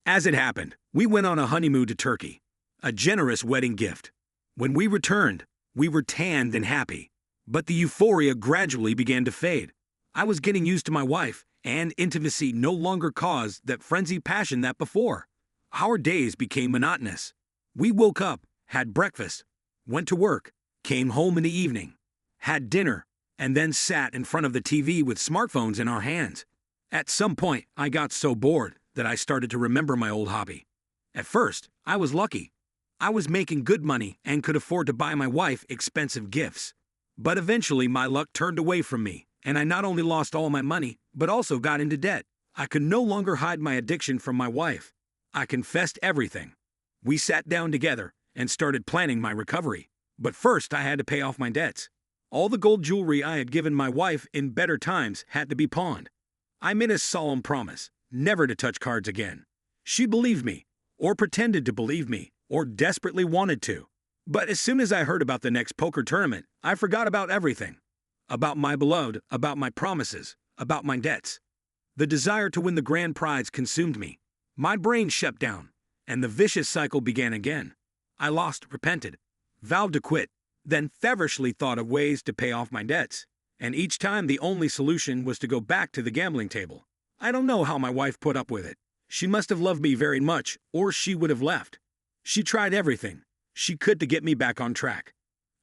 As it happened, we went on a honeymoon to Turkey, a generous wedding gift. When we returned, we were tanned and happy. But the euphoria gradually began to fade. I was getting used to my wife, and intimacy no longer caused that frenzied passion that before. Our days became monotonous. We woke up, had breakfast, went to work, came home in the evening, had dinner, and then sat in front of the TV with smartphones in our hands. At some point, I got so bored that I started to remember my old hobby. At first, I was lucky. I was making good money and could afford to buy my wife expensive gifts. But eventually my luck turned away from me, and I not only lost all my money, but also got into debt. I could no longer hide my addiction from my wife. I confessed everything. We sat down together and started planning my recovery. But first I had to pay off my debts. All the gold jewelry I had given my wife in better times had to be pawned. I made a solemn promise never to touch cards again. She believed me, or pretended to believe me, or desperately wanted to. But as soon as I heard about the next poker tournament, I forgot about everything. About my beloved, about my promises, about my debts. The desire to win the grand prize consumed me. My brain shut down, and the vicious cycle began again. I lost, repented, vowed to quit, then feverishly thought of ways to pay off my debts. And each time the only solution was to go back to the gambling table. I don't know how my wife put up with it. She must have loved me very much, or she would have left. She tried everything she could to get me back on track.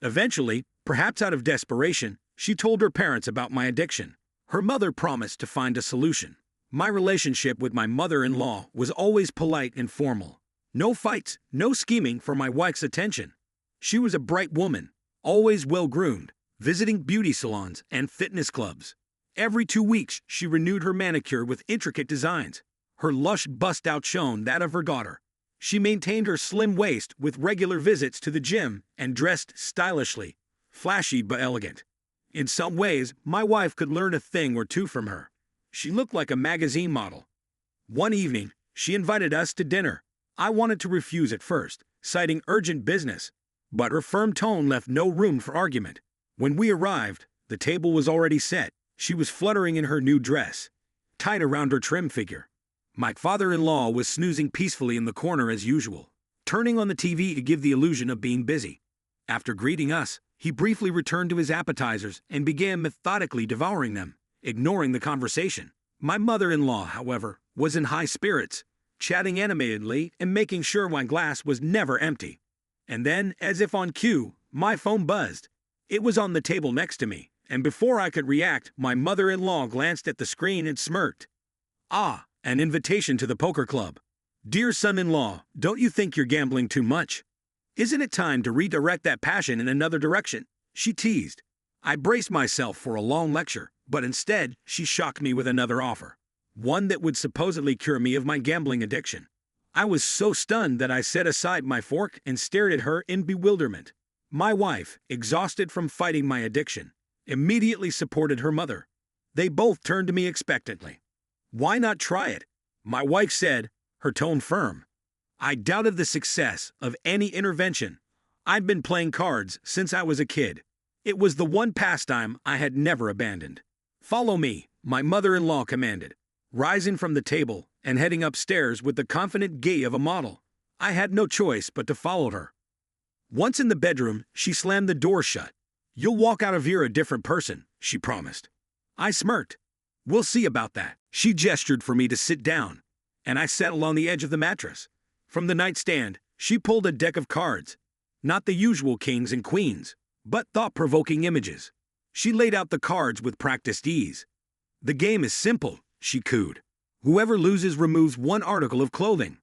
Eventually, perhaps out of desperation, she told her parents about my addiction. Her mother promised to find a solution. My relationship with my mother-in-law was always polite and formal. No fights, no scheming for my wife's attention. She was a bright woman, always well-groomed, visiting beauty salons and fitness clubs. Every 2 weeks, she renewed her manicure with intricate designs. Her lush bust outshone that of her daughter. She maintained her slim waist with regular visits to the gym and dressed stylishly, flashy but elegant. In some ways, my wife could learn a thing or two from her. She looked like a magazine model. One evening, she invited us to dinner. I wanted to refuse at first, citing urgent business, but her firm tone left no room for argument. When we arrived, the table was already set. She was fluttering in her new dress, tight around her trim figure. My father-in-law was snoozing peacefully in the corner as usual, turning on the TV to give the illusion of being busy. After greeting us, he briefly returned to his appetizers and began methodically devouring them, ignoring the conversation. My mother-in-law, however, was in high spirits, chatting animatedly and making sure my glass was never empty. And then, as if on cue, my phone buzzed. It was on the table next to me, and before I could react, my mother-in-law glanced at the screen and smirked. Ah, an invitation to the poker club. Dear son-in-law, don't you think you're gambling too much? Isn't it time to redirect that passion in another direction? She teased. I braced myself for a long lecture, but instead, she shocked me with another offer. One that would supposedly cure me of my gambling addiction. I was so stunned that I set aside my fork and stared at her in bewilderment. My wife, exhausted from fighting my addiction, immediately supported her mother. They both turned to me expectantly. Why not try it? My wife said, her tone firm. I doubted the success of any intervention. I'd been playing cards since I was a kid. It was the one pastime I had never abandoned. Follow me, my mother-in-law commanded, rising from the table and heading upstairs with the confident gait of a model. I had no choice but to follow her. Once in the bedroom, she slammed the door shut. You'll walk out of here a different person, she promised. I smirked. We'll see about that. She gestured for me to sit down, and I settled on the edge of the mattress. From the nightstand, she pulled a deck of cards. Not the usual kings and queens, but thought-provoking images. She laid out the cards with practiced ease. The game is simple, she cooed. Whoever loses removes one article of clothing.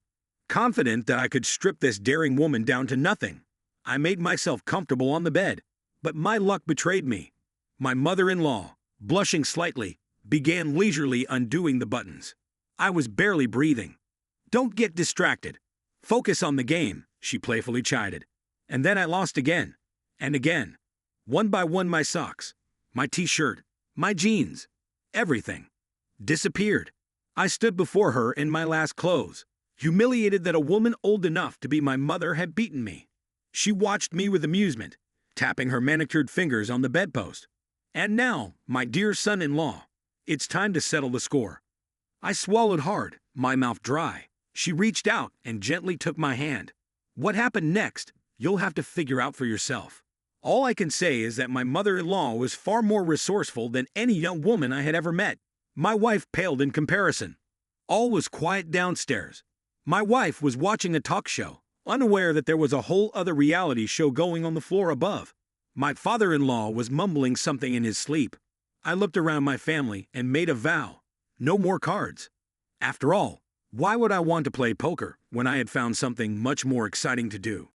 Confident that I could strip this daring woman down to nothing, I made myself comfortable on the bed. But my luck betrayed me. My mother-in-law, blushing slightly, began leisurely undoing the buttons. I was barely breathing. Don't get distracted. Focus on the game, she playfully chided. And then I lost again. And again. One by one my socks, my t-shirt, my jeans, everything disappeared. I stood before her in my last clothes, humiliated that a woman old enough to be my mother had beaten me. She watched me with amusement, tapping her manicured fingers on the bedpost. And now, my dear son-in-law, it's time to settle the score. I swallowed hard, my mouth dry. She reached out and gently took my hand. What happened next, you'll have to figure out for yourself. All I can say is that my mother-in-law was far more resourceful than any young woman I had ever met. My wife paled in comparison. All was quiet downstairs. My wife was watching a talk show, unaware that there was a whole other reality show going on the floor above. My father-in-law was mumbling something in his sleep. I looked around my family and made a vow. No more cards. After all, why would I want to play poker when I had found something much more exciting to do?